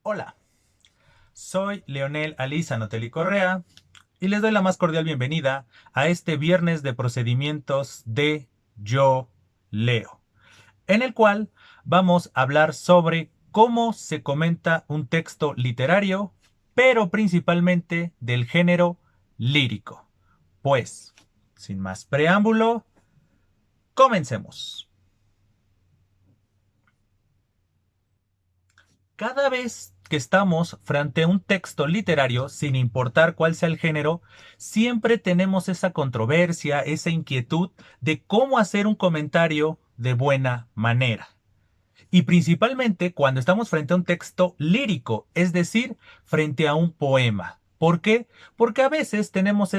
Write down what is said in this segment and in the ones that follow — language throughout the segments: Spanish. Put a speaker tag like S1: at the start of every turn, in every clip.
S1: Hola, soy Leonel Aliza Correa y les doy la más cordial bienvenida a este viernes de procedimientos de Yo Leo, en el cual vamos a hablar sobre cómo se comenta un texto literario, pero principalmente del género lírico. Pues, sin más preámbulo, comencemos. Cada vez que estamos frente a un texto literario, sin importar cuál sea el género, siempre tenemos esa controversia, esa inquietud de cómo hacer un comentario de buena manera. Y principalmente cuando estamos frente a un texto lírico, es decir, frente a un poema. ¿Por qué? Porque a veces tenemos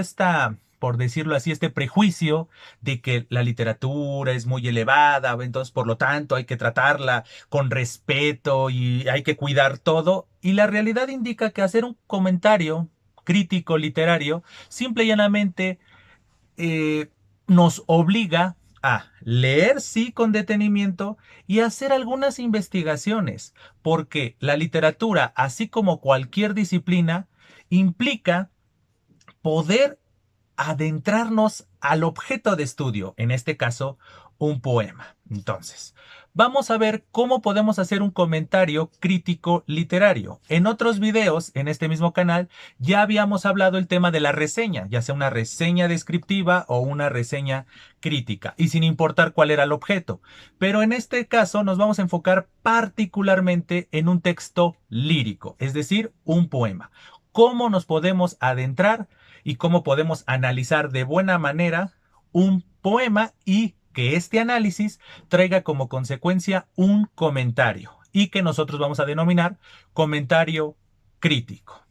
S1: por decirlo así, este prejuicio de que la literatura es muy elevada, entonces por lo tanto hay que tratarla con respeto y hay que cuidar todo. Y la realidad indica que hacer un comentario crítico literario simple y llanamente eh, nos obliga a leer sí con detenimiento y hacer algunas investigaciones, porque la literatura, así como cualquier disciplina, implica poder adentrarnos al objeto de estudio, en este caso, un poema. Entonces, vamos a ver cómo podemos hacer un comentario crítico literario. En otros videos, en este mismo canal, ya habíamos hablado el tema de la reseña, ya sea una reseña descriptiva o una reseña crítica, y sin importar cuál era el objeto. Pero en este caso nos vamos a enfocar particularmente en un texto lírico, es decir, un poema. ¿Cómo nos podemos adentrar y cómo podemos analizar de buena manera un poema y que este análisis traiga como consecuencia un comentario y que nosotros vamos a denominar comentario crítico?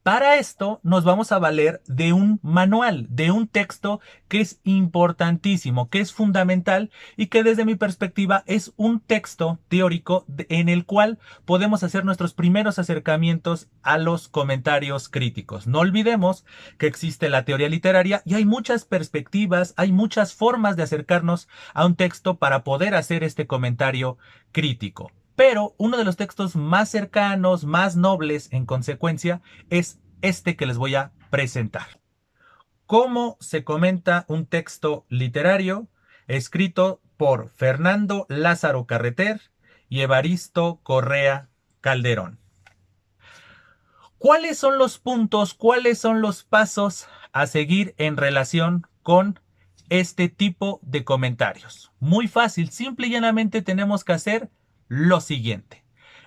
S1: Para esto nos vamos a valer de un manual, de un texto que es importantísimo, que es fundamental y que desde mi perspectiva es un texto teórico en el cual podemos hacer nuestros primeros acercamientos a los comentarios críticos. No olvidemos que existe la teoría literaria y hay muchas perspectivas, hay muchas formas de acercarnos a un texto para poder hacer este comentario crítico. Pero uno de los textos más cercanos, más nobles en consecuencia, es este que les voy a presentar. ¿Cómo se comenta un texto literario escrito por Fernando Lázaro Carreter y Evaristo Correa Calderón? ¿Cuáles son los puntos, cuáles son los pasos a seguir en relación con este tipo de comentarios? Muy fácil, simple y llanamente tenemos que hacer lo siguiente.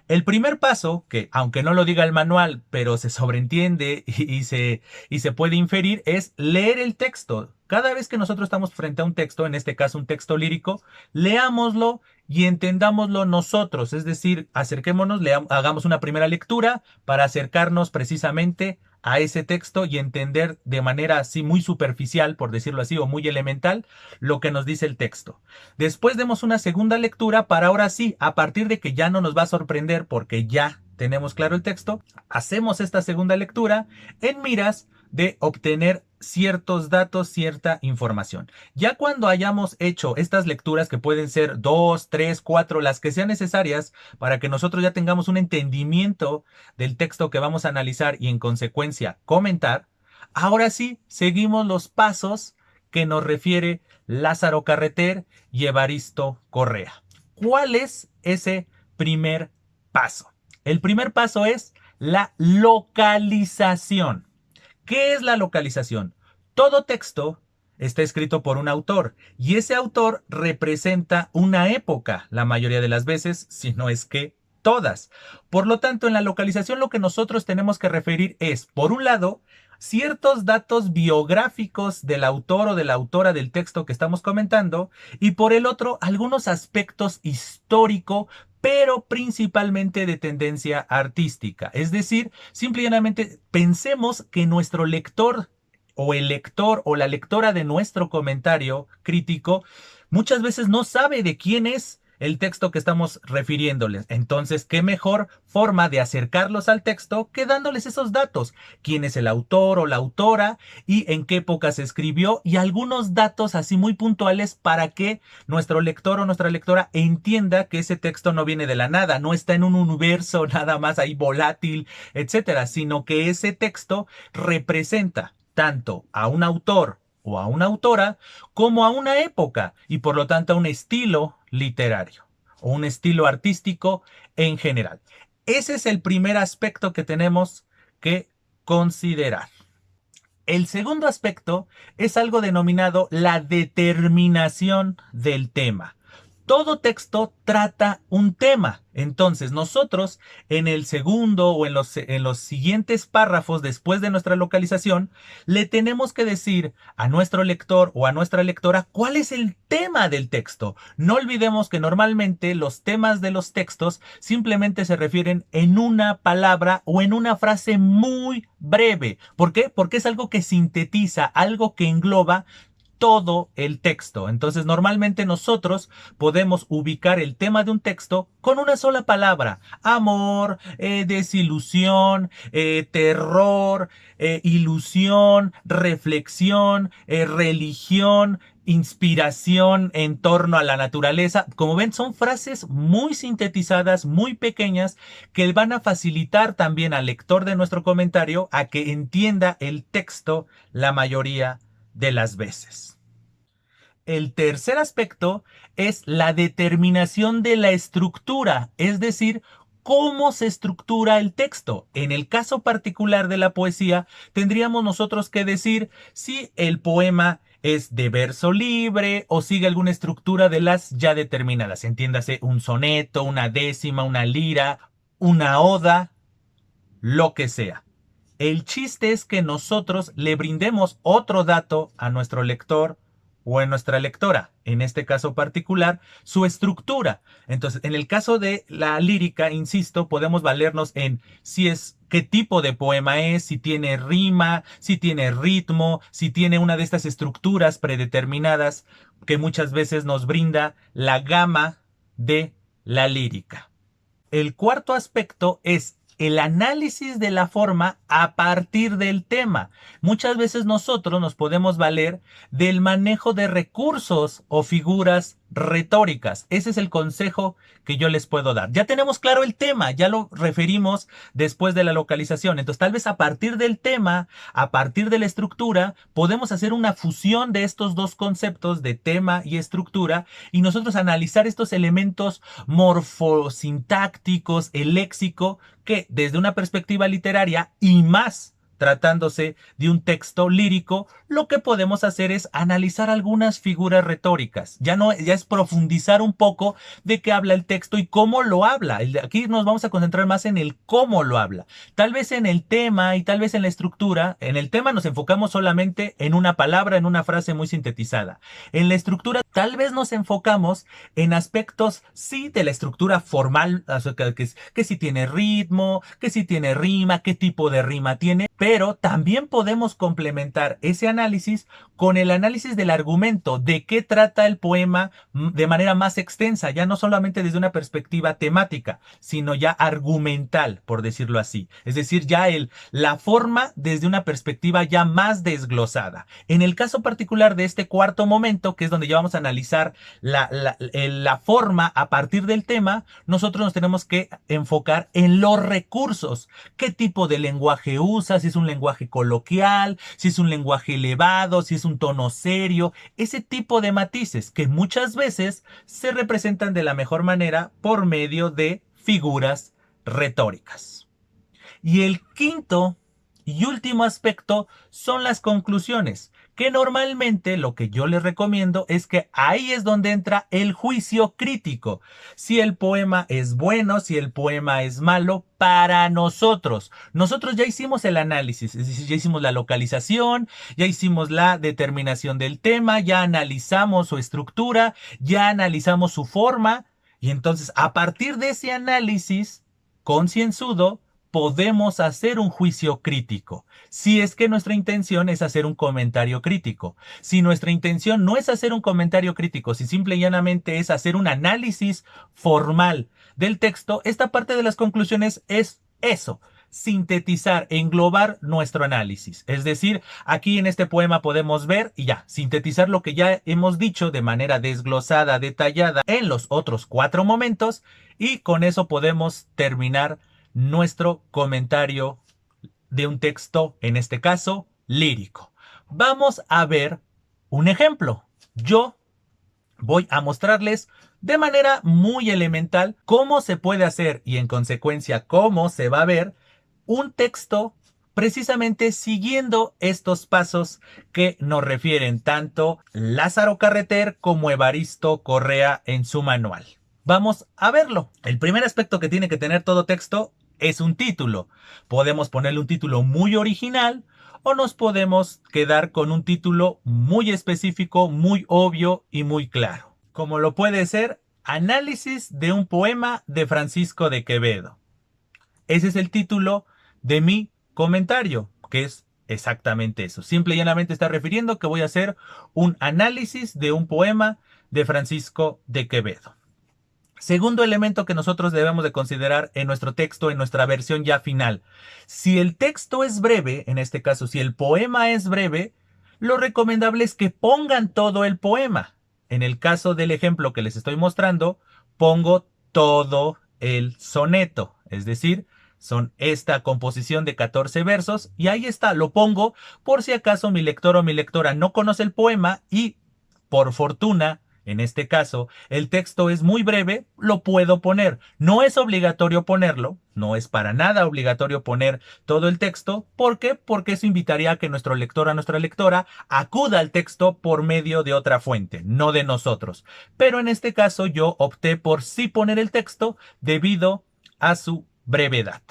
S1: El primer paso, que aunque no lo diga el manual, pero se sobreentiende y se puede inferir, es leer el texto. Cada vez que nosotros estamos frente a un texto, en este caso un texto lírico, leámoslo y entendámoslo nosotros. Es decir, acerquémonos, hagamos una primera lectura para acercarnos precisamente a ese texto y entender de manera así muy superficial, por decirlo así, o muy elemental, lo que nos dice el texto. Después demos una segunda lectura para ahora sí, a partir de que ya no nos va a sorprender porque ya tenemos claro el texto, hacemos esta segunda lectura en miras de obtener ciertos datos, cierta información. Ya cuando hayamos hecho estas lecturas, que pueden ser 2, 3, 4, las que sean necesarias para que nosotros ya tengamos un entendimiento del texto que vamos a analizar y en consecuencia comentar, ahora sí seguimos los pasos que nos refiere Lázaro Carreter y Evaristo Correa. ¿Cuál es ese primer paso? El primer paso es la localización. ¿Qué es la localización? Todo texto está escrito por un autor y ese autor representa una época la mayoría de las veces, si no es que todas. Por lo tanto, en la localización lo que nosotros tenemos que referir es, por un lado, ciertos datos biográficos del autor o de la autora del texto que estamos comentando y por el otro, algunos aspectos histórico, pero principalmente de tendencia artística. Es decir, simple y llanamente pensemos que nuestro lector o el lector o la lectora de nuestro comentario crítico muchas veces no sabe de quién es el texto que estamos refiriéndoles. Entonces, ¿qué mejor forma de acercarlos al texto que dándoles esos datos? ¿Quién es el autor o la autora? ¿Y en qué época se escribió? Y algunos datos así muy puntuales para que nuestro lector o nuestra lectora entienda que ese texto no viene de la nada, no está en un universo nada más ahí volátil, etcétera, sino que ese texto representa tanto a un autor o a una autora como a una época y por lo tanto a un estilo literario o un estilo artístico en general. Ese es el primer aspecto que tenemos que considerar. El segundo aspecto es algo denominado la determinación del tema. Todo texto trata un tema. Entonces nosotros en el segundo o en los siguientes párrafos después de nuestra localización le tenemos que decir a nuestro lector o a nuestra lectora cuál es el tema del texto. No olvidemos que normalmente los temas de los textos simplemente se refieren en una palabra o en una frase muy breve. ¿Por qué? Porque es algo que sintetiza, algo que engloba todo el texto. Entonces, normalmente nosotros podemos ubicar el tema de un texto con una sola palabra. Amor, desilusión, terror, ilusión, reflexión, religión, inspiración en torno a la naturaleza. Como ven, son frases muy sintetizadas, muy pequeñas, que van a facilitar también al lector de nuestro comentario a que entienda el texto la mayoría de las veces. El tercer aspecto es la determinación de la estructura, es decir, cómo se estructura el texto. En el caso particular de la poesía, tendríamos nosotros que decir si el poema es de verso libre o sigue alguna estructura de las ya determinadas. Entiéndase un soneto, una décima, una lira, una oda, lo que sea. El chiste es que nosotros le brindemos otro dato a nuestro lector o a nuestra lectora, en este caso particular, su estructura. Entonces, en el caso de la lírica, insisto, podemos valernos en si es qué tipo de poema es, si tiene rima, si tiene ritmo, si tiene una de estas estructuras predeterminadas que muchas veces nos brinda la gama de la lírica. El cuarto aspecto es el análisis de la forma a partir del tema. Muchas veces nosotros nos podemos valer del manejo de recursos o figuras retóricas. Ese es el consejo que yo les puedo dar. Ya tenemos claro el tema, ya lo referimos después de la localización. Entonces, tal vez a partir del tema, a partir de la estructura, podemos hacer una fusión de estos dos conceptos de tema y estructura y nosotros analizar estos elementos morfosintácticos, el léxico, que desde una perspectiva literaria y más tratándose de un texto lírico, lo que podemos hacer es analizar algunas figuras retóricas. Ya es profundizar un poco de qué habla el texto y cómo lo habla. Aquí nos vamos a concentrar más en el cómo lo habla. Tal vez en el tema y tal vez en la estructura. En el tema nos enfocamos solamente en una palabra, en una frase muy sintetizada. En la estructura tal vez nos enfocamos en aspectos, sí, de la estructura formal, que si tiene ritmo, que si tiene rima, qué tipo de rima tiene, pero también podemos complementar ese análisis con el análisis del argumento, de qué trata el poema de manera más extensa, ya no solamente desde una perspectiva temática, sino ya argumental, por decirlo así. Es decir, ya la forma desde una perspectiva ya más desglosada. En el caso particular de este cuarto momento, que es donde ya vamos a analizar la forma a partir del tema, nosotros nos tenemos que enfocar en los recursos. ¿Qué tipo de lenguaje usa? Si es un lenguaje coloquial, si es un lenguaje elevado, si es un tono serio, ese tipo de matices que muchas veces se representan de la mejor manera por medio de figuras retóricas. Y el quinto y último aspecto son las conclusiones, que normalmente lo que yo les recomiendo es que ahí es donde entra el juicio crítico. Si el poema es bueno, si el poema es malo, para nosotros. Nosotros ya hicimos el análisis, es decir, ya hicimos la localización, ya hicimos la determinación del tema, ya analizamos su estructura, ya analizamos su forma, y entonces a partir de ese análisis concienzudo, podemos hacer un juicio crítico. Si es que nuestra intención es hacer un comentario crítico. Si nuestra intención no es hacer un comentario crítico, si simple y llanamente es hacer un análisis formal del texto, esta parte de las conclusiones es eso: sintetizar, englobar nuestro análisis. Es decir, aquí en este poema podemos ver y ya, sintetizar lo que ya hemos dicho de manera desglosada, detallada en los otros 4 momentos, y con eso podemos terminar nuestro comentario de un texto, en este caso, lírico. Vamos a ver un ejemplo. Yo voy a mostrarles de manera muy elemental cómo se puede hacer y en consecuencia cómo se va a ver un texto precisamente siguiendo estos pasos que nos refieren tanto Lázaro Carreter como Evaristo Correa en su manual. Vamos a verlo. El primer aspecto que tiene que tener todo texto es un título. Podemos ponerle un título muy original o nos podemos quedar con un título muy específico, muy obvio y muy claro, como lo puede ser Análisis de un poema de Francisco de Quevedo. Ese es el título de mi comentario, que es exactamente eso. Simple y llanamente está refiriendo que voy a hacer un análisis de un poema de Francisco de Quevedo. Segundo elemento que nosotros debemos de considerar en nuestro texto, en nuestra versión ya final. Si el texto es breve, en este caso, si el poema es breve, lo recomendable es que pongan todo el poema. En el caso del ejemplo que les estoy mostrando, pongo todo el soneto, es decir, son esta composición de 14 versos y ahí está, lo pongo por si acaso mi lector o mi lectora no conoce el poema y, por fortuna, en este caso, el texto es muy breve, lo puedo poner. No es obligatorio ponerlo, no es para nada obligatorio poner todo el texto. ¿Por qué? Porque eso invitaría a que nuestro lector o nuestra lectora acuda al texto por medio de otra fuente, no de nosotros. Pero en este caso yo opté por sí poner el texto debido a su brevedad.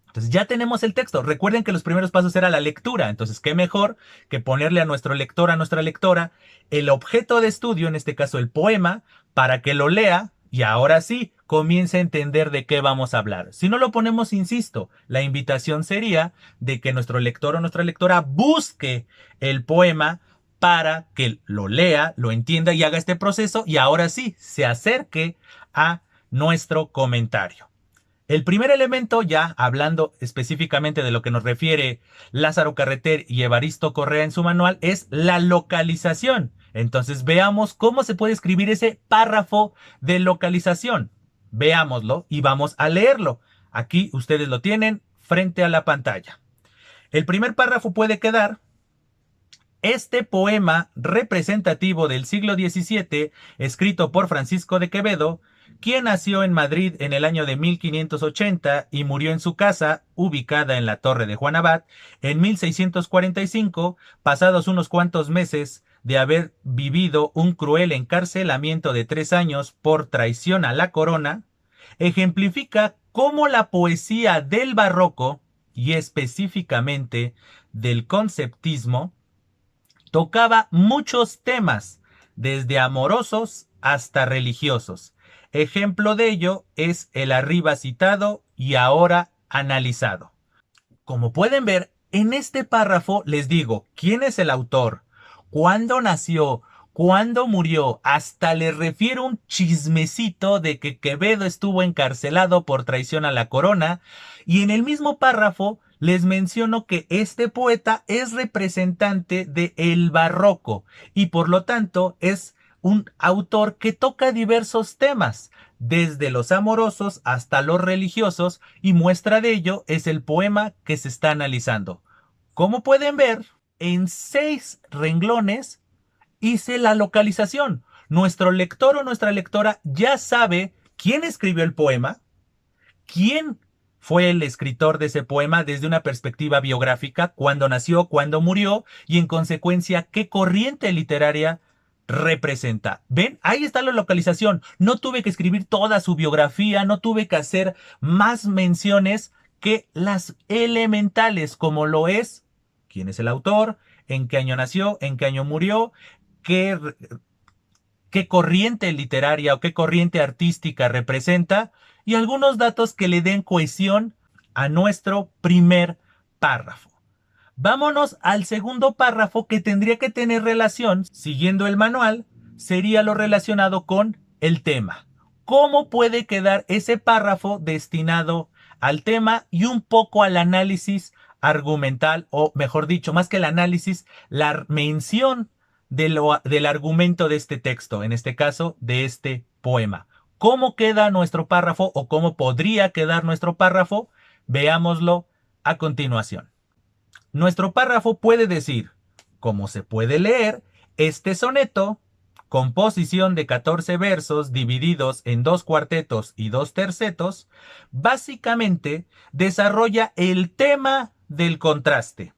S1: Entonces ya tenemos el texto. Recuerden que los primeros pasos era la lectura. Entonces, ¿qué mejor que ponerle a nuestro lector, a nuestra lectora, el objeto de estudio, en este caso el poema, para que lo lea y ahora sí comience a entender de qué vamos a hablar? Si no lo ponemos, insisto, la invitación sería de que nuestro lector o nuestra lectora busque el poema para que lo lea, lo entienda y haga este proceso y ahora sí se acerque a nuestro comentario. El primer elemento, ya hablando específicamente de lo que nos refiere Lázaro Carreter y Evaristo Correa en su manual, es la localización. Entonces veamos cómo se puede escribir ese párrafo de localización. Veámoslo y vamos a leerlo. Aquí ustedes lo tienen frente a la pantalla. El primer párrafo puede quedar: este poema representativo del siglo XVII, escrito por Francisco de Quevedo, quien nació en Madrid en el año de 1580 y murió en su casa, ubicada en la Torre de Juan Abad, en 1645, pasados unos cuantos meses de haber vivido un cruel encarcelamiento de 3 años por traición a la corona, ejemplifica cómo la poesía del barroco, y específicamente del conceptismo, tocaba muchos temas, desde amorosos hasta religiosos. Ejemplo de ello es el arriba citado y ahora analizado. Como pueden ver, en este párrafo les digo quién es el autor, cuándo nació, cuándo murió, hasta les refiero un chismecito de que Quevedo estuvo encarcelado por traición a la corona, y en el mismo párrafo les menciono que este poeta es representante del barroco y por lo tanto es un autor que toca diversos temas, desde los amorosos hasta los religiosos, y muestra de ello es el poema que se está analizando. Como pueden ver, en 6 renglones hice la localización. Nuestro lector o nuestra lectora ya sabe quién escribió el poema, quién fue el escritor de ese poema desde una perspectiva biográfica, cuándo nació, cuándo murió y en consecuencia qué corriente literaria representa. ¿Ven? Ahí está la localización. No tuve que escribir toda su biografía, no tuve que hacer más menciones que las elementales, como lo es quién es el autor, en qué año nació, en qué año murió, qué corriente literaria o qué corriente artística representa y algunos datos que le den cohesión a nuestro primer párrafo. Vámonos al segundo párrafo, que tendría que tener relación, siguiendo el manual, sería lo relacionado con el tema. ¿Cómo puede quedar ese párrafo destinado al tema y un poco al análisis argumental, o mejor dicho, más que el análisis, la mención del argumento de este texto, en este caso de este poema? ¿Cómo queda nuestro párrafo o cómo podría quedar nuestro párrafo? Veámoslo a continuación. Nuestro párrafo puede decir: como se puede leer, este soneto, composición de 14 versos divididos en 2 cuartetos y 2 tercetos, básicamente desarrolla el tema del contraste.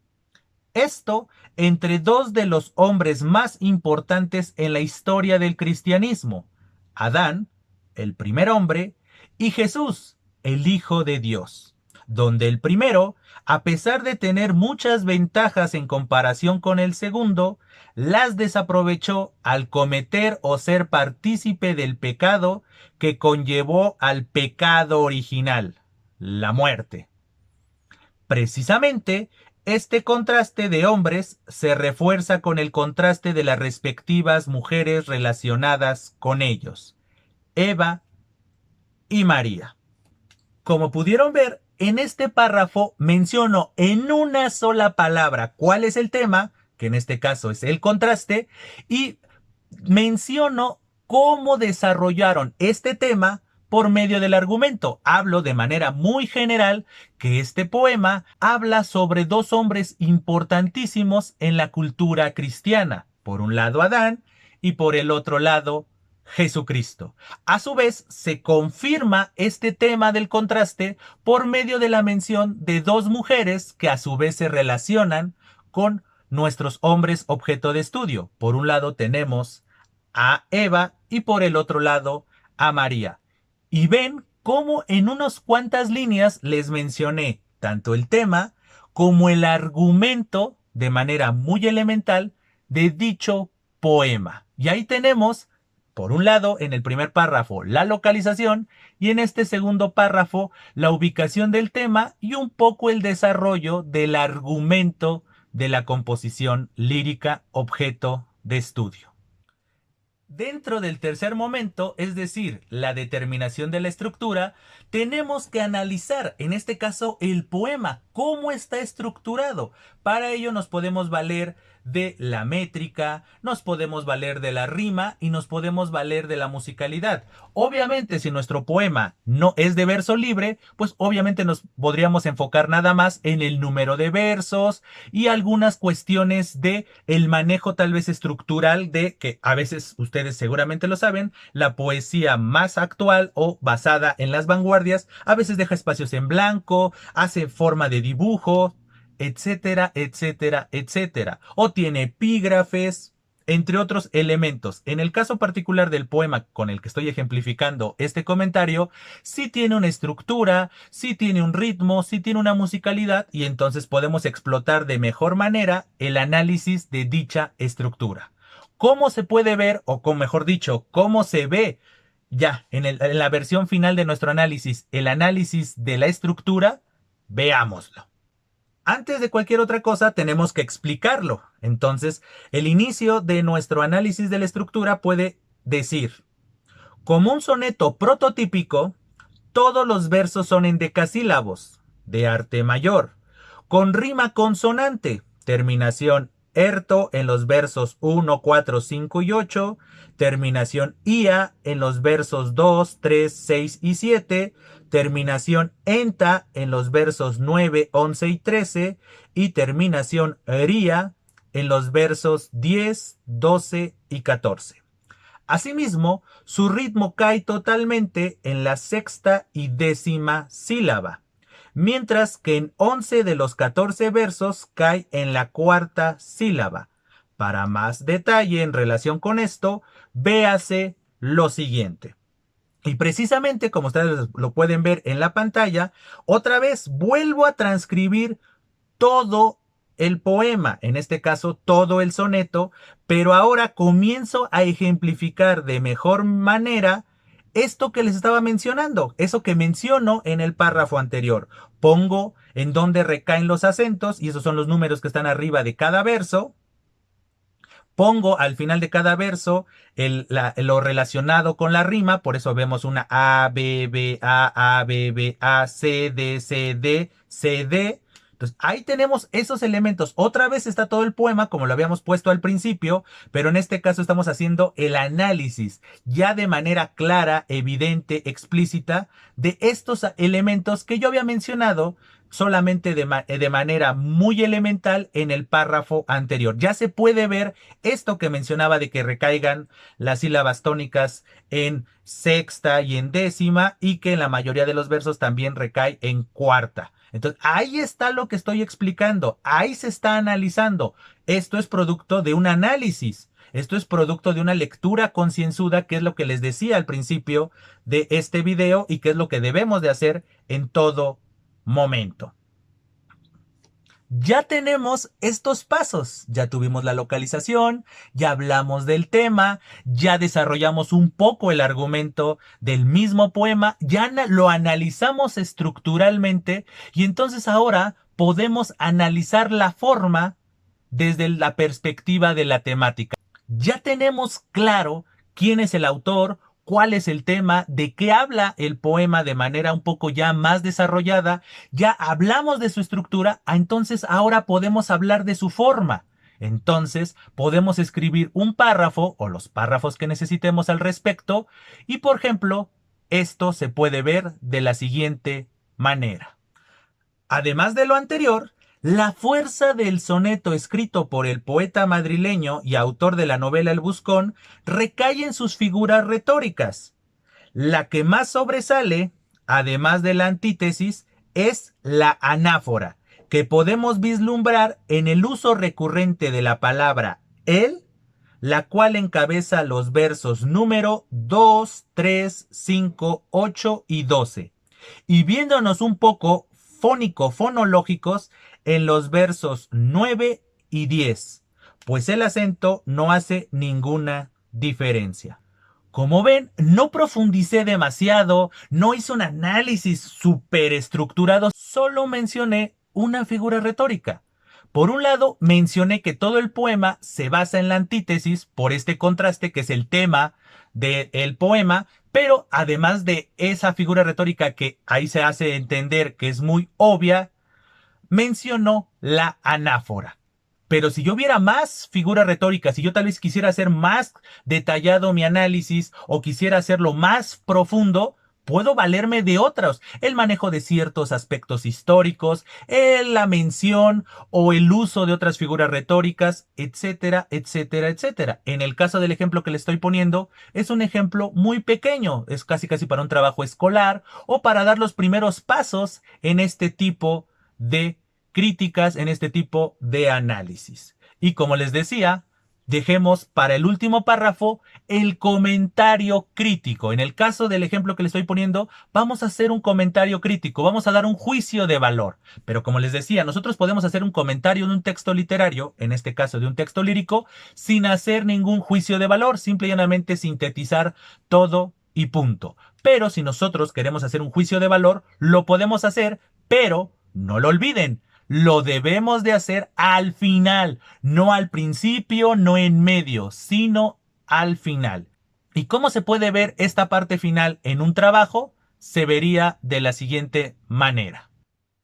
S1: Esto entre dos de los hombres más importantes en la historia del cristianismo: Adán, el primer hombre, y Jesús, el Hijo de Dios, donde el primero, a pesar de tener muchas ventajas en comparación con el segundo, las desaprovechó al cometer o ser partícipe del pecado que conllevó al pecado original, la muerte. Precisamente, este contraste de hombres se refuerza con el contraste de las respectivas mujeres relacionadas con ellos, Eva y María. Como pudieron ver, en este párrafo menciono en una sola palabra cuál es el tema, que en este caso es el contraste, y menciono cómo desarrollaron este tema por medio del argumento. Hablo de manera muy general que este poema habla sobre dos hombres importantísimos en la cultura cristiana. Por un lado Adán y por el otro lado Jesucristo. A su vez, se confirma este tema del contraste por medio de la mención de dos mujeres que a su vez se relacionan con nuestros hombres objeto de estudio. Por un lado tenemos a Eva y por el otro lado a María. Y ven cómo en unas cuantas líneas les mencioné tanto el tema como el argumento de manera muy elemental de dicho poema. Y ahí tenemos, por un lado, en el primer párrafo, la localización, y en este segundo párrafo, la ubicación del tema y un poco el desarrollo del argumento de la composición lírica objeto de estudio. Dentro del tercer momento, es decir, la determinación de la estructura, tenemos que analizar, en este caso, el poema, cómo está estructurado. Para ello nos podemos valer de la métrica, nos podemos valer de la rima y nos podemos valer de la musicalidad. Obviamente, si nuestro poema no es de verso libre, pues obviamente nos podríamos enfocar nada más en el número de versos y algunas cuestiones de el manejo tal vez estructural de que a veces ustedes seguramente lo saben, la poesía más actual o basada en las vanguardias a veces deja espacios en blanco, hace forma de dibujo, etcétera, etcétera, etcétera. O tiene epígrafes, entre otros elementos. En el caso particular del poema con el que estoy ejemplificando este comentario, sí tiene una estructura, sí tiene un ritmo, sí tiene una musicalidad, y entonces podemos explotar de mejor manera el análisis de dicha estructura. ¿Cómo se puede ver, o con mejor dicho, cómo se ve ya en la versión final de nuestro análisis, el análisis de la estructura? Veámoslo. Antes de cualquier otra cosa tenemos que explicarlo. Entonces, el inicio de nuestro análisis de la estructura puede decir: como un soneto prototípico, todos los versos son en decasílabos, de arte mayor, con rima consonante, terminación erto en los versos 1, 4, 5 y 8, terminación ia en los versos 2, 3, 6 y 7, terminación enta en los versos 9, 11 y 13 y terminación ría en los versos 10, 12 y 14. Asimismo, su ritmo cae totalmente en la sexta y décima sílaba, mientras que en 11 de los 14 versos cae en la cuarta sílaba. Para más detalle en relación con esto, véase lo siguiente. Y precisamente, como ustedes lo pueden ver en la pantalla, otra vez vuelvo a transcribir todo el poema, en este caso todo el soneto, pero ahora comienzo a ejemplificar de mejor manera esto que les estaba mencionando, eso que menciono en el párrafo anterior. Pongo en dónde recaen los acentos, y esos son los números que están arriba de cada verso. Pongo al final de cada verso lo relacionado con la rima, por eso vemos una A, B, B, A, B, B, A, C, D, C, D, C, D. Entonces ahí tenemos esos elementos. Otra vez está todo el poema como lo habíamos puesto al principio, pero en este caso estamos haciendo el análisis ya de manera clara, evidente, explícita de estos elementos que yo había mencionado solamente de manera muy elemental en el párrafo anterior. Ya se puede ver esto que mencionaba de que recaigan las sílabas tónicas en sexta y en décima, y que en la mayoría de los versos también recae en cuarta. Entonces, ahí está lo que estoy explicando. Ahí se está analizando. Esto es producto de un análisis. Esto es producto de una lectura concienzuda, que es lo que les decía al principio de este video y que es lo que debemos de hacer en todo momento. Ya tenemos estos pasos, ya tuvimos la localización, ya hablamos del tema, ya desarrollamos un poco el argumento del mismo poema, ya lo analizamos estructuralmente, y entonces ahora podemos analizar la forma desde la perspectiva de la temática. Ya tenemos claro quién es el autor, cuál es el tema, de qué habla el poema de manera un poco ya más desarrollada, ya hablamos de su estructura, entonces ahora podemos hablar de su forma. Entonces podemos escribir un párrafo o los párrafos que necesitemos al respecto, y por ejemplo, esto se puede ver de la siguiente manera. Además de lo anterior, la fuerza del soneto escrito por el poeta madrileño y autor de la novela El Buscón recae en sus figuras retóricas. La que más sobresale, además de la antítesis, es la anáfora, que podemos vislumbrar en el uso recurrente de la palabra él, la cual encabeza los versos número 2, 3, 5, 8 y 12. Y viéndonos un poco fónico-fonológicos en los versos 9 y 10, pues el acento no hace ninguna diferencia. Como ven, no profundicé demasiado, no hice un análisis súper estructurado, solo mencioné una figura retórica. Por un lado, mencioné que todo el poema se basa en la antítesis por este contraste que es el tema del poema, pero además de esa figura retórica que ahí se hace entender que es muy obvia, mencionó la anáfora. Pero si yo viera más figuras retóricas, si yo tal vez quisiera hacer más detallado mi análisis o quisiera hacerlo más profundo, puedo valerme de otros. El manejo de ciertos aspectos históricos, la mención o el uso de otras figuras retóricas, etcétera, etcétera, etcétera. En el caso del ejemplo que le estoy poniendo, es un ejemplo muy pequeño. Es casi para un trabajo escolar o para dar los primeros pasos en este tipo de críticas, en este tipo de análisis. Y como les decía, dejemos para el último párrafo el comentario crítico. En el caso del ejemplo que les estoy poniendo, vamos a hacer un comentario crítico, vamos a dar un juicio de valor. Pero como les decía, nosotros podemos hacer un comentario de un texto literario, en este caso de un texto lírico, sin hacer ningún juicio de valor, simple y llanamente sintetizar todo y punto. Pero si nosotros queremos hacer un juicio de valor, lo podemos hacer, pero no lo olviden, lo debemos de hacer al final, no al principio, no en medio, sino al final. ¿Y cómo se puede ver esta parte final en un trabajo? Se vería de la siguiente manera.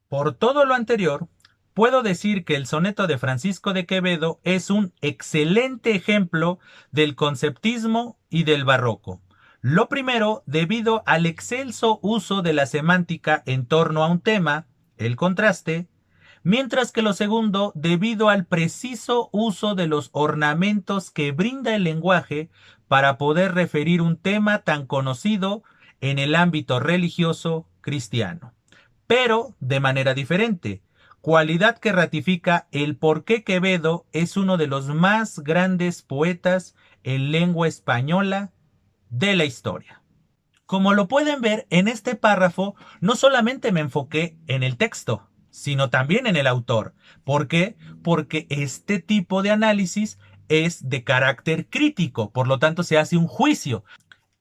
S1: Por todo lo anterior, puedo decir que el soneto de Francisco de Quevedo es un excelente ejemplo del conceptismo y del barroco. Lo primero, debido al excelso uso de la semántica en torno a un tema, el contraste, mientras que lo segundo, debido al preciso uso de los ornamentos que brinda el lenguaje para poder referir un tema tan conocido en el ámbito religioso cristiano, pero de manera diferente, cualidad que ratifica el por qué Quevedo es uno de los más grandes poetas en lengua española de la historia. Como lo pueden ver en este párrafo, no solamente me enfoqué en el texto, sino también en el autor. ¿Por qué? Porque este tipo de análisis es de carácter crítico, por lo tanto se hace un juicio.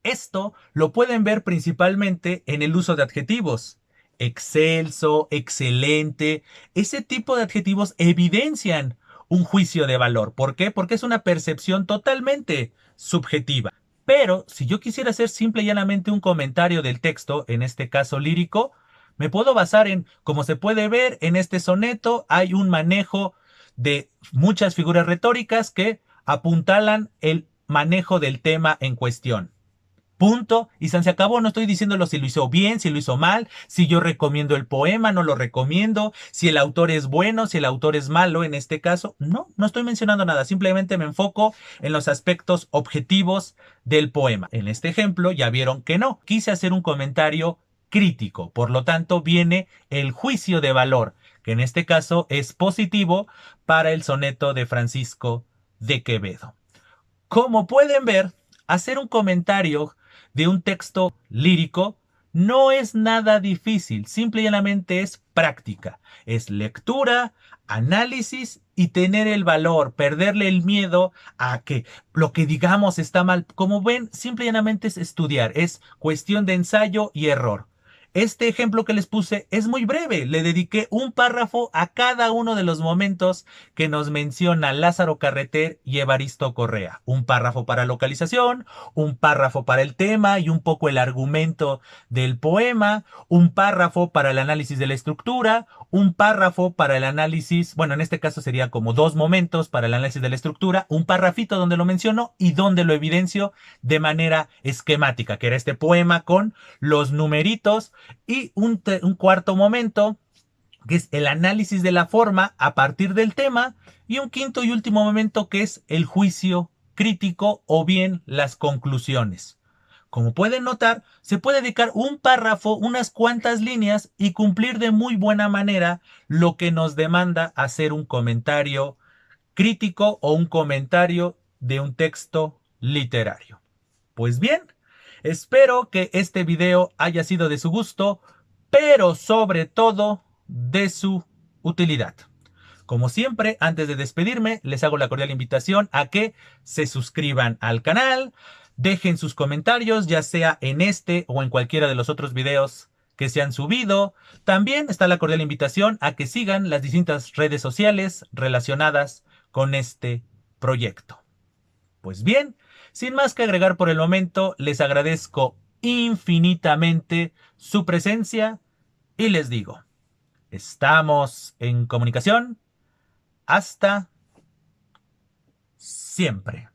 S1: Esto lo pueden ver principalmente en el uso de adjetivos. Excelso, excelente. Ese tipo de adjetivos evidencian un juicio de valor. ¿Por qué? Porque es una percepción totalmente subjetiva. Pero si yo quisiera hacer simple y llanamente un comentario del texto, en este caso lírico, me puedo basar en, como se puede ver en este soneto, hay un manejo de muchas figuras retóricas que apuntalan el manejo del tema en cuestión. Punto. Y se acabó. No estoy diciéndolo si lo hizo bien, si lo hizo mal, si yo recomiendo el poema, no lo recomiendo, si el autor es bueno, si el autor es malo en este caso. No, no estoy mencionando nada. Simplemente me enfoco en los aspectos objetivos del poema. En este ejemplo ya vieron que no. Quise hacer un comentario crítico. Por lo tanto, viene el juicio de valor, que en este caso es positivo para el soneto de Francisco de Quevedo. Como pueden ver, hacer un comentario de un texto lírico no es nada difícil, simple y llanamente es práctica, es lectura, análisis y tener el valor, perderle el miedo a que lo que digamos está mal. Como ven, simple y llanamente es estudiar, es cuestión de ensayo y error. Este ejemplo que les puse es muy breve, le dediqué un párrafo a cada uno de los momentos que nos menciona Lázaro Carreter y Evaristo Correa. Un párrafo para localización, un párrafo para el tema y un poco el argumento del poema, un párrafo para el análisis de la estructura, un párrafo para el análisis, bueno, en este caso sería como dos momentos para el análisis de la estructura, un párrafito donde lo menciono y donde lo evidencio de manera esquemática, que era este poema con los numeritos y un cuarto momento que es el análisis de la forma a partir del tema, y un quinto y último momento que es el juicio crítico o bien las conclusiones. Como pueden notar, se puede dedicar un párrafo, unas cuantas líneas y cumplir de muy buena manera lo que nos demanda hacer un comentario crítico o un comentario de un texto literario. Pues bien, espero que este video haya sido de su gusto, pero sobre todo de su utilidad. Como siempre, antes de despedirme, les hago la cordial invitación a que se suscriban al canal, dejen sus comentarios, ya sea en este o en cualquiera de los otros videos que se han subido. También está la cordial invitación a que sigan las distintas redes sociales relacionadas con este proyecto. Pues bien, sin más que agregar por el momento, les agradezco infinitamente su presencia y les digo, estamos en comunicación. Hasta siempre.